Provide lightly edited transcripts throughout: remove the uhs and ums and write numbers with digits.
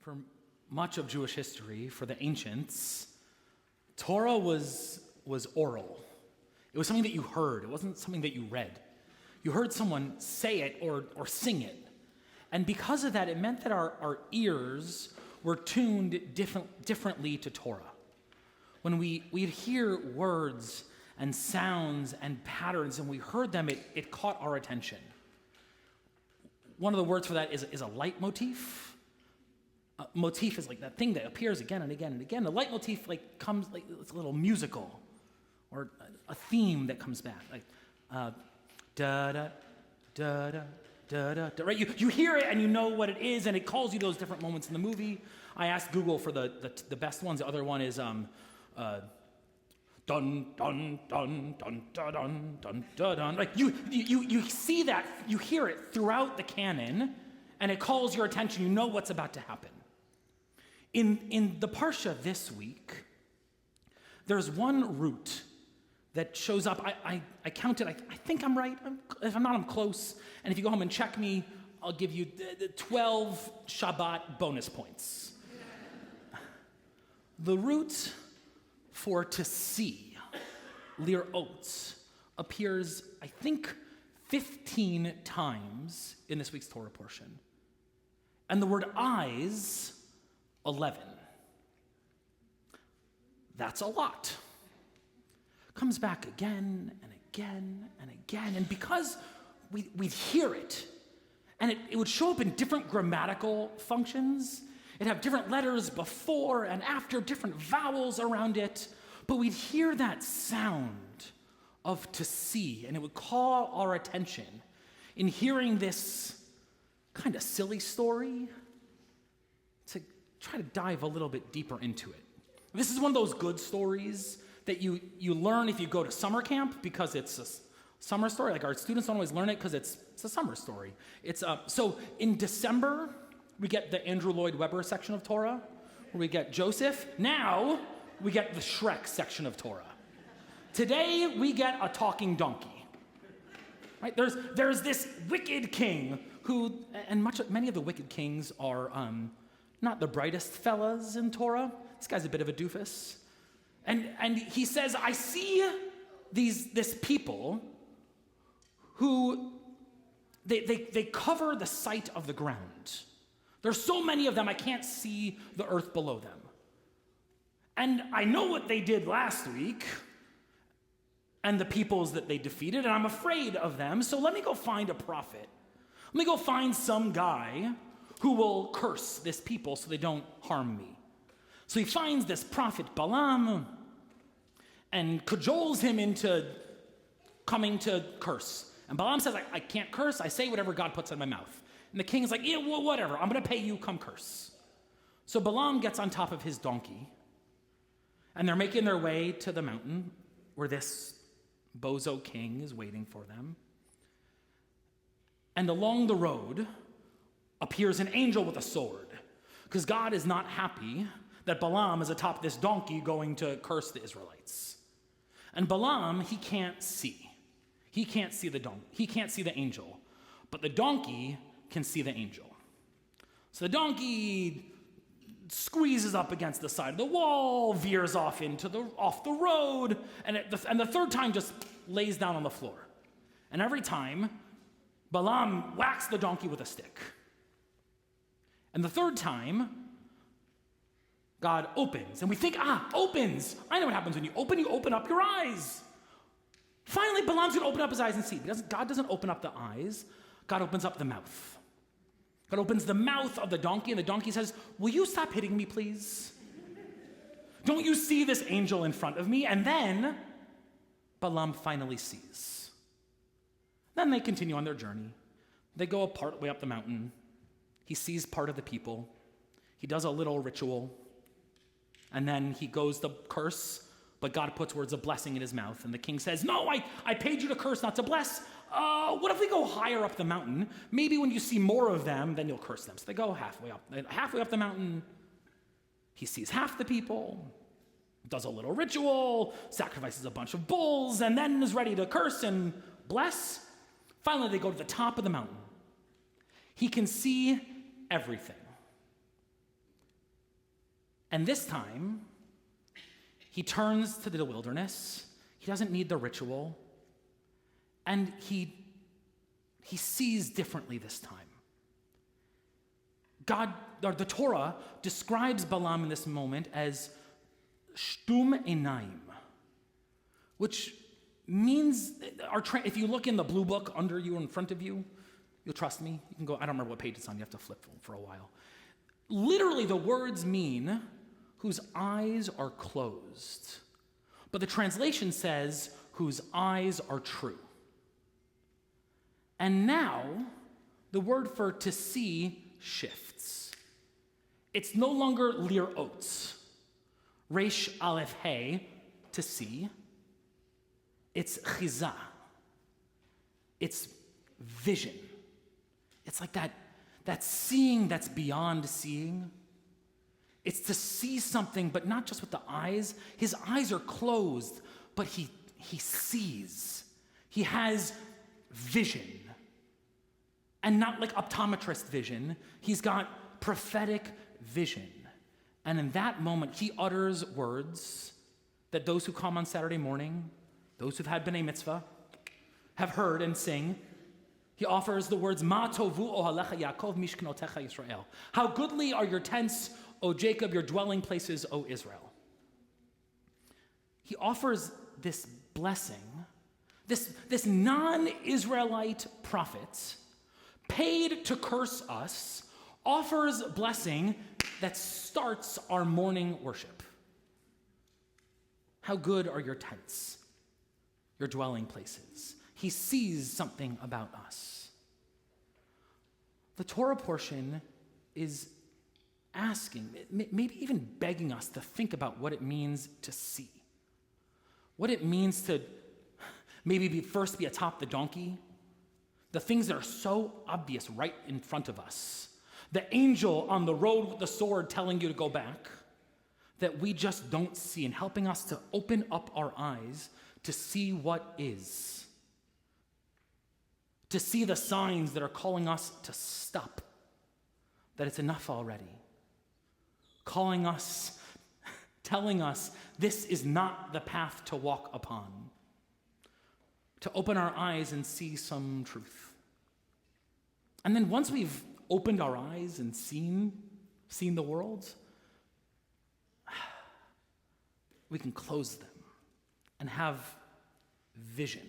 For much of Jewish history, for the ancients, Torah was oral. It was something that you heard. It wasn't something that you read. You heard someone say it or sing it. And because of that, it meant that our ears were tuned differently to Torah. When we'd hear words and sounds and patterns and we heard them, it caught our attention. One of the words for that is a leitmotif. Motif is like that thing that appears again and again and again. The leitmotif comes like it's a little musical, or a theme that comes back, like da da da da da da. Right? You hear it and you know what it is, and it calls you those different moments in the movie. I asked Google for the best ones. The other one is dun dun dun dun dun dun dun dun. Like you see that, you hear it throughout the canon, and it calls your attention. You know what's about to happen. In the Parsha this week, there's one root that shows up. I counted. I think I'm right. If I'm not, I'm close. And if you go home and check me, I'll give you 12 Shabbat bonus points. The root for to see, lirot, appears, I think, 15 times in this week's Torah portion. And the word eyes, 11. That's a lot. Comes back again and again and again. And because we'd hear it, and it would show up in different grammatical functions. It'd have different letters before and after, different vowels around it. But we'd hear that sound of to see, and it would call our attention in hearing this kind of silly story to try to dive a little bit deeper into it. This is one of those good stories that you learn if you go to summer camp, because it's a summer story. Like, our students don't always learn it because it's a summer story. So in December, we get the Andrew Lloyd Webber section of Torah, where we get Joseph. Now we get the Shrek section of Torah. Today we get a talking donkey. Right? There's this wicked king who, and many of the wicked kings are not the brightest fellas in Torah. This guy's a bit of a doofus. And he says, I see this people who, they cover the sight of the ground. There's so many of them, I can't see the earth below them. And I know what they did last week and the peoples that they defeated, and I'm afraid of them, so let me go find a prophet. Let me go find some guy who will curse this people so they don't harm me. So he finds this prophet Balaam and cajoles him into coming to curse. And Balaam says, I can't curse, I say whatever God puts in my mouth. And the king is like, yeah, well, whatever, I'm going to pay you, come curse. So Balaam gets on top of his donkey, and they're making their way to the mountain where this bozo king is waiting for them. And along the road appears an angel with a sword, because God is not happy that Balaam is atop this donkey going to curse the Israelites. And Balaam, he can't see. He can't see the donkey. He can't see the angel. But the donkey can see the angel. So the donkey squeezes up against the side of the wall, veers off off the road, and the third time just lays down on the floor. And every time, Balaam whacks the donkey with a stick. And the third time, God opens. And we think, opens. I know what happens when you open up your eyes. Finally, Balaam's going to open up his eyes and see. God doesn't open up the eyes. God opens up the mouth. God opens the mouth of the donkey, and the donkey says, will you stop hitting me, please? Don't you see this angel in front of me? And then Balaam finally sees. Then they continue on their journey. They go part way up the mountain. He sees part of the people. He does a little ritual. And then he goes to curse, but God puts words of blessing in his mouth. And the king says, no, I paid you to curse, not to bless. What if we go higher up the mountain? Maybe when you see more of them, then you'll curse them. So they go halfway up the mountain. He sees half the people, does a little ritual, sacrifices a bunch of bulls, and then is ready to curse and bless. Finally, they go to the top of the mountain. He can see everything. And this time, he turns to the wilderness. He doesn't need the ritual. And he sees differently this time. The Torah describes Balaam in this moment as shtum einaim, which means, if you look in the blue book under you in front of you, you'll trust me. You can go, I don't remember what page it's on. You have to flip for a while. Literally, the words mean whose eyes are closed. But the translation says whose eyes are true. And now, the word for to see shifts. It's no longer lir oats, resh aleph hey, to see. It's chizah. It's vision. It's like that seeing that's beyond seeing. It's to see something, but not just with the eyes. His eyes are closed, but he sees. He has vision. And not like optometrist vision. He's got prophetic vision. And in that moment, he utters words that those who come on Saturday morning, those who've had B'nai Mitzvah, have heard and sing. He offers the words, Ma tovu ohalecha Yaakov mishkanotecha Yisrael. How goodly are your tents, O Jacob, your dwelling places, O Israel. He offers this blessing, this non-Israelite prophet, paid to curse us, offers blessing that starts our morning worship. How good are your tents, your dwelling places? He sees something about us. The Torah portion is asking, maybe even begging us to think about what it means to see. What it means to maybe first be atop the donkey. The things that are so obvious right in front of us. The angel on the road with the sword telling you to go back, that we just don't see, and helping us to open up our eyes to see what is. To see the signs that are calling us to stop, that it's enough already. Calling us, telling us this is not the path to walk upon. To open our eyes and see some truth. And then once we've opened our eyes and seen the world, we can close them and have vision.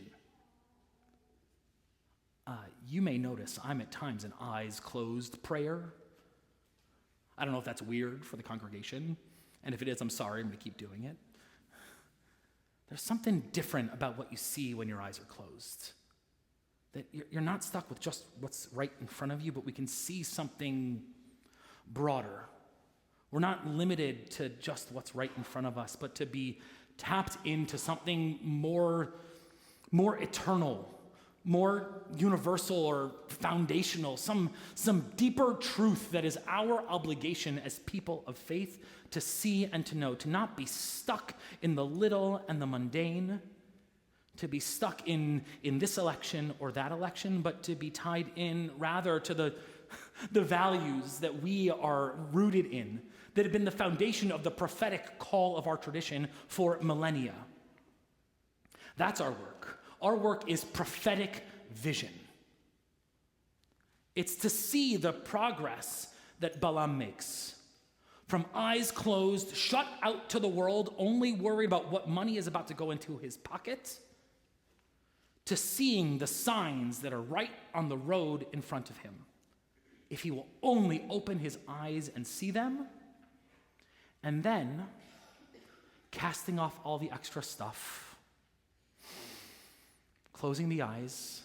You may notice I'm at times an eyes closed prayer. I don't know if that's weird for the congregation, and if it is, I'm sorry, I'm going to keep doing it. There's something different about what you see when your eyes are closed. That you're not stuck with just what's right in front of you, but we can see something broader. We're not limited to just what's right in front of us, but to be tapped into something more eternal, more universal or foundational, some deeper truth that is our obligation as people of faith to see and to know, to not be stuck in the little and the mundane, to be stuck in this election or that election, but to be tied in rather to the values that we are rooted in, that have been the foundation of the prophetic call of our tradition for millennia. That's our work. Our work is prophetic vision. It's to see the progress that Balaam makes. From eyes closed, shut out to the world, only worried about what money is about to go into his pocket, to seeing the signs that are right on the road in front of him. If he will only open his eyes and see them, and then casting off all the extra stuff, closing the eyes,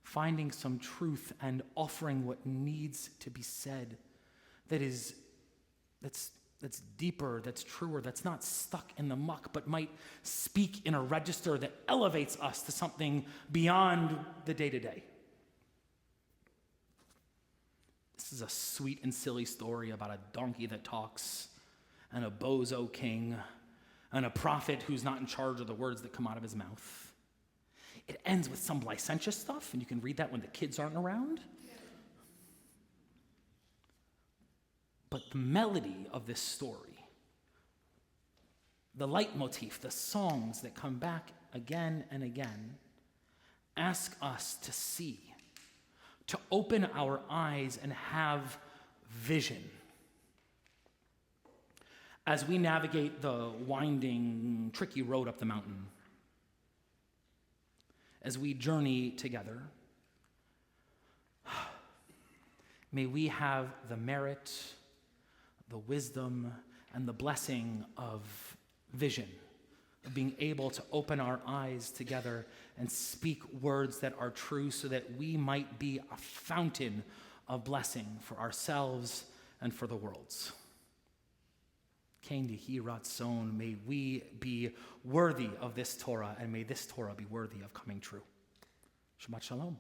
finding some truth and offering what needs to be said that's deeper, that's truer, that's not stuck in the muck, but might speak in a register that elevates us to something beyond the day-to-day. This is a sweet and silly story about a donkey that talks, and a bozo king, and a prophet who's not in charge of the words that come out of his mouth. It ends with some licentious stuff, and you can read that when the kids aren't around. But the melody of this story, the leitmotif, the songs that come back again and again, ask us to see, to open our eyes and have vision. As we navigate the winding, tricky road up the mountain, as we journey together, may we have the merit, the wisdom, and the blessing of vision, of being able to open our eyes together and speak words that are true so that we might be a fountain of blessing for ourselves and for the worlds. Kain Yehi Ratzon, may we be worthy of this Torah, and may this Torah be worthy of coming true. Shabbat Shalom.